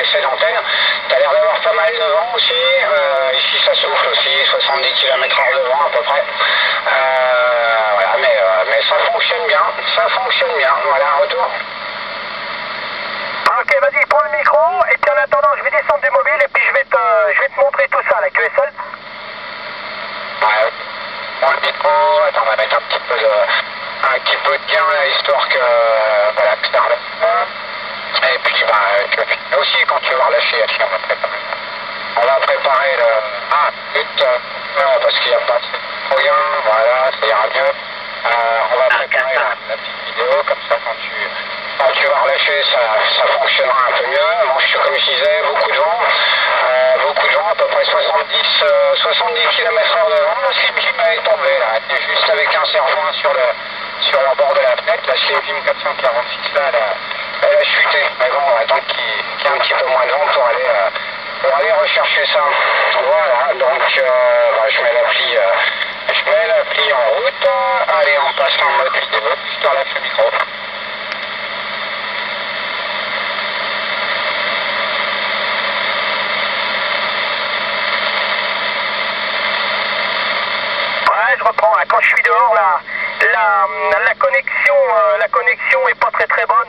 essais d'antenne. Tu as l'air d'avoir pas mal de vent aussi. Ici ça souffle aussi, 70 km/h de vent à peu près. Voilà, mais ça fonctionne bien, voilà, retour. Ok, vas-y, prends le micro, et puis en attendant, je vais descendre du mobile, et puis je vais te montrer tout ça, la QSL. Ouais, prends le micro, attends, on va mettre un petit peu de gain là, histoire que, voilà, que ça relève. Et puis, tu vas filmer aussi quand tu vas relâcher, on va préparer le... Ah, non, parce qu'il n'y a pas de moyen, voilà, ça ira mieux. On va préparer la petite vidéo, comme ça quand tu vas relâcher, ça fonctionnera un peu mieux. Bon, comme je disais, beaucoup de vent, à peu près 70 km/h de vent. La Slim Jim est tombée là, elle est juste avec un serre-joint sur le bord de la fenêtre. La Slim Jim 446 là, elle a chuté. Mais bon, on va attendre qu'il y ait un petit peu moins de vent pour aller rechercher ça. Voilà, donc je mets l'appli en route. Allez, on passe en mode vidéo. Je te relâche le micro. Ouais, je reprends. Hein. Quand je suis dehors, là, la connexion est pas très très bonne.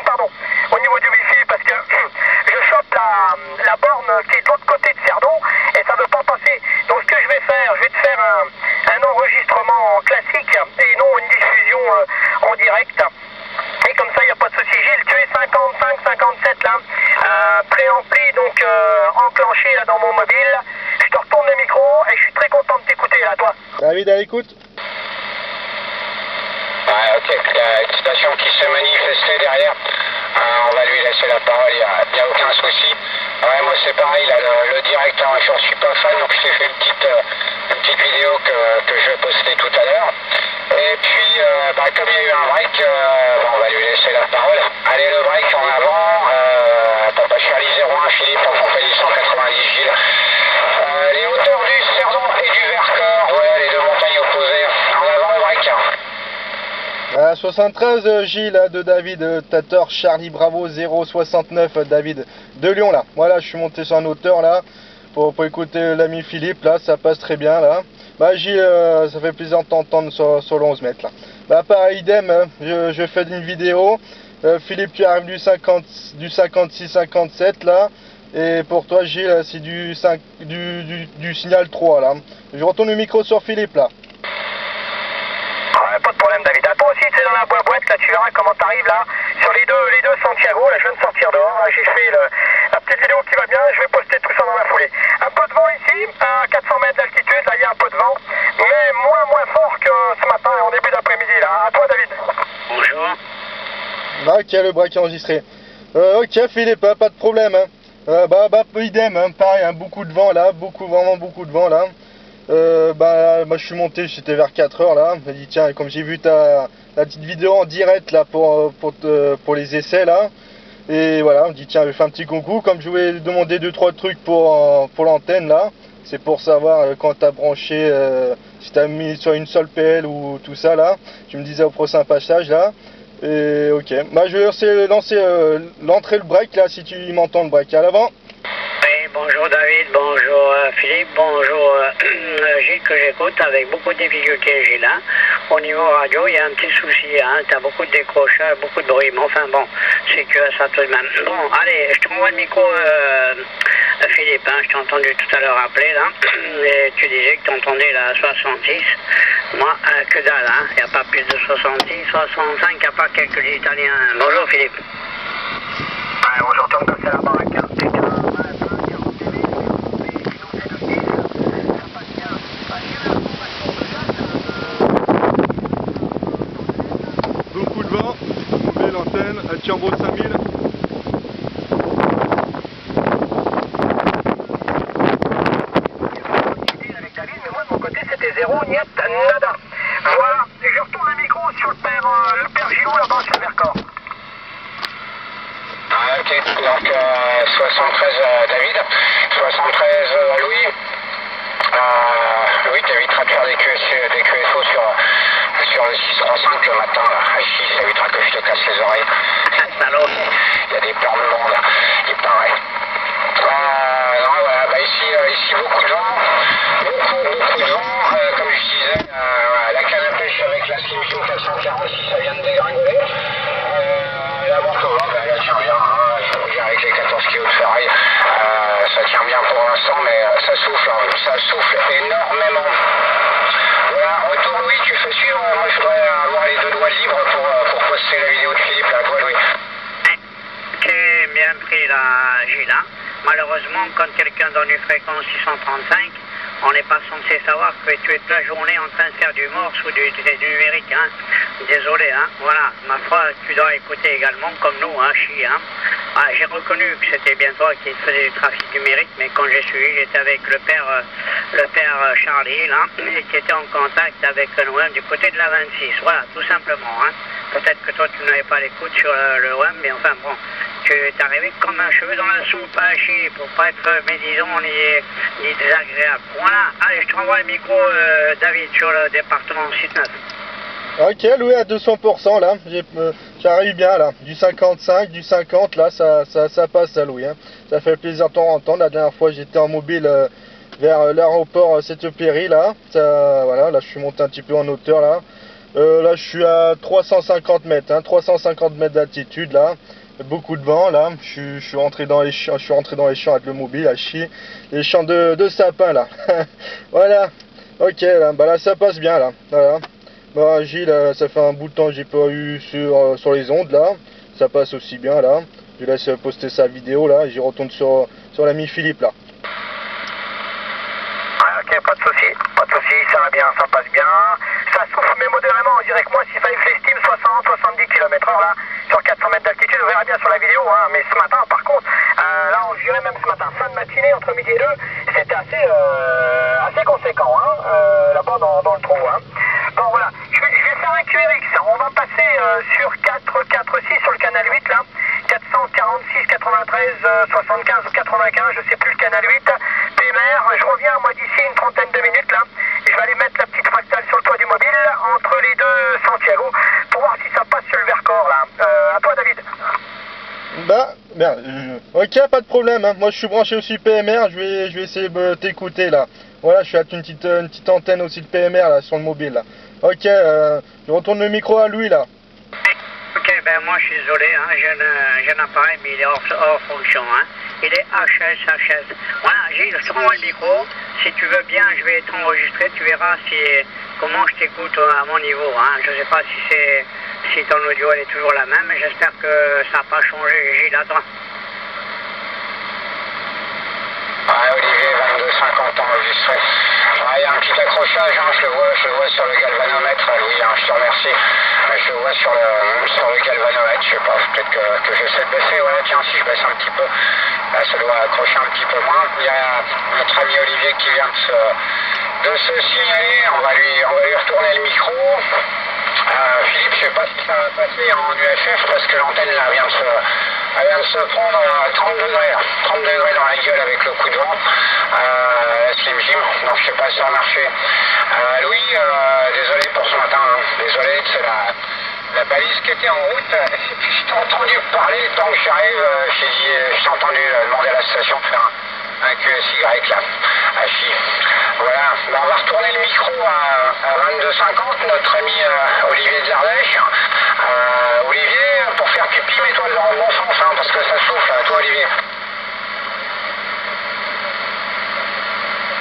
Pardon, au niveau du Wi-Fi, parce que je chope la borne qui est de l'autre côté de Cerdon et ça ne veut pas passer. Donc ce que je vais faire, je vais te faire un enregistrement classique et non une diffusion en direct. Et comme ça, il n'y a pas de souci. Gilles, tu es 55, 57 là, préampli, donc enclenché là dans mon mobile. Je te retourne le micro et je suis très content de t'écouter là, toi. David, à l'écoute. Ouais, ok, il y a une station qui s'est manifestée derrière. On va lui laisser la parole, il n'y a aucun souci. Ouais, moi c'est pareil, là, le direct, hein, je n'en suis pas fan, donc je t'ai fait une petite vidéo que je vais poster tout à l'heure. Et puis, comme il y a eu un break, on va lui laisser la parole. Allez, le break en avant, Papa Charlie 01 Philippe, en compagnie 190 Gilles. Les hauteurs du Cerdon et du Vercors, voilà les deux montagnes opposées. En avant, le break. 73 Gilles de David, Tator Charlie Bravo 069 David de Lyon là. Voilà, je suis monté sur un hauteur là pour écouter l'ami Philippe là, ça passe très bien là. Bah Gilles, ça fait plaisir de t'entendre sur le 11 mètres là. Bah pareil, idem, hein, je fais une vidéo. Philippe, tu arrives du 56-57 là. Et pour toi Gilles, c'est du signal 3 là. Je retourne le micro sur Philippe là. Pas de problème David. À toi aussi c'est dans la boîte, là tu verras comment t'arrives là sur les deux Santiago, là je viens de sortir dehors, là, j'ai fait la petite vidéo qui va bien, je vais poster tout ça dans la foulée. Un peu de vent ici, à 400 mètres d'altitude, là il y a un peu de vent, mais moins fort que ce matin en début d'après-midi là. À toi David. Bonjour. Ok, le break est enregistré. Ok Philippe, pas de problème. Hein. Idem, hein, pareil, hein, beaucoup de vent là, vraiment beaucoup de vent là. Moi je suis monté, j'étais vers 4h là, je me dit tiens, comme j'ai vu la petite vidéo en direct là pour les essais là, et voilà, on me dit tiens, je fais un petit concours, comme je voulais demander 2-3 trucs pour l'antenne là, c'est pour savoir quand t'as branché, si t'as mis sur une seule PL ou tout ça là, tu me disais au prochain passage là, et ok, je vais lancer l'entrée le break là, si tu m'entends le break à l'avant. Oui, bonjour David, bonjour Philippe, bonjour Gilles que j'écoute avec beaucoup de difficultés Gilles. Hein. Au niveau radio, il y a un petit souci, hein. Tu as beaucoup de décrochages, beaucoup de bruit, mais enfin bon, c'est que ça tout de même. Bon, allez, je te renvoie le micro Philippe, hein. Je t'ai entendu tout à l'heure appeler là, et tu disais que tu entendais la 66. Moi, que dalle, hein. Il n'y a pas plus de 70, 65, il n'y a pas quelques Italiens. Bonjour Philippe. Ouais, bonjour, Tom, comme c'est la baraque. Beaucoup de vent, nouvelle antenne, à Tiambo 5000. Avec David, mais moi de mon côté c'était zéro, niet, nada. Voilà, et je retourne le micro sur le père Gilou là-bas sur le Vercors. Ok, donc 73 David, 73 Louis. Louis, t'éviteras de faire des QSO sur le 635 le matin. Ici, ça évitera que je te casse les oreilles. Salaud. Il y a des plans de monde. Il ça souffle énormément. Voilà, retour Louis, tu fais suivre, moi je voudrais avoir les deux doigts libres pour poster la vidéo de Philippe, là, toi Louis. J'ai bien pris la Gila. Malheureusement, quand quelqu'un donne une fréquence 635, on n'est pas censé savoir que tu es toute la journée en train de faire du morse ou du numérique, hein. Désolé, hein. Voilà, ma foi, tu dois écouter également comme nous, hein, Chi, hein. Ah, j'ai reconnu que c'était bien toi qui faisais du trafic numérique, mais quand j'ai suivi, j'étais avec le père Charlie, là, et qui était en contact avec l'OM du côté de la 26. Voilà, tout simplement, hein. Peut-être que toi, tu n'avais pas l'écoute sur le OM, mais enfin, bon, tu es arrivé comme un cheveu dans la soupe, hein, Chi, pour pas être médisant ni désagréable. Voilà, allez, je te renvoie le micro, David, sur le département 6-9. Ok, Louis, à 200% là, j'arrive bien là, du 55, du 50 là, ça passe à Louis, hein. Ça fait plaisir de temps en temps. La dernière fois j'étais en mobile vers l'aéroport Saint-Péry là, voilà, là je suis monté un petit peu en hauteur là. Là je suis à 350 mètres, hein, 350 mètres d'altitude là, beaucoup de vent là, je suis rentré dans les champs, avec le mobile à chier, les champs de sapin là, voilà, ok, là, bah là ça passe bien là, voilà. Bah Gilles, ça fait un bout de temps que j'ai pas eu sur les ondes là, ça passe aussi bien là, je laisse poster sa vidéo là, et j'y retourne sur l'ami Philippe là. Ok, pas de souci, ça va bien, ça passe bien. Ça souffle mais modérément, on dirait que moi, s'il fallait que j'estime 60-70 km/h là, sur 400 mètres d'altitude, on verra bien sur la vidéo, hein. Mais ce matin, par contre, là, on dirait même ce matin, fin de matinée, entre midi et 2, c'était assez conséquent, hein, là-bas dans le trou, hein. Bon, voilà, je vais faire un QRX, on va passer sur 446 sur le canal 8 là, 446, 93, 75 ou 95, je sais plus le canal 8, PMR, je reviens moi d'ici une trentaine de minutes là, et je vais aller mettre la petite fractale sur le toit du mobile entre les deux Santiago pour voir si ça passe sur le Vercors là. À toi David. Bah, merde, ok, pas de problème, hein. Moi je suis branché aussi PMR, je vais essayer de t'écouter là. Voilà, je suis avec une petite antenne aussi de PMR là sur le mobile là. Ok, je retourne le micro à Louis là. Ok, ben moi je suis désolé, hein, j'ai un appareil mais il est hors fonction, hein. Il est HS. Voilà, Gilles, je te renvoie le micro. Si tu veux bien, je vais t'enregistrer, tu verras comment je t'écoute à mon niveau, hein. Je sais pas si ton audio elle est toujours la même, mais j'espère que ça n'a pas changé, Gilles, attends. Ouais, Olivier, 22-50 enregistré. Ouais, il y a un petit accrochage, hein, je le vois sur le galvanomètre, Louis, hein, je te remercie. Je le vois sur le galvanomètre, je sais pas, peut-être que j'essaie de baisser, ouais, tiens, si je baisse un petit peu, là, ça doit accrocher un petit peu moins. Il y a notre ami Olivier qui vient de se signaler, on va lui retourner le micro. Philippe, je sais pas si ça va passer en UHF parce que l'antenne là vient de se prendre 30 degrés dans la gueule avec le coup de vent. La Slim Jim, donc je sais pas si ça va marcher. Louis, désolé pour ce matin, hein. Désolé, c'est la balise qui était en route. Et puis je t'ai entendu parler, le temps que j'arrive, je t'ai entendu demander à la station de faire un QSY là, à Chi. Voilà, ben, on va retourner le micro à 22-50, notre ami Olivier de l'Ardèche. Olivier,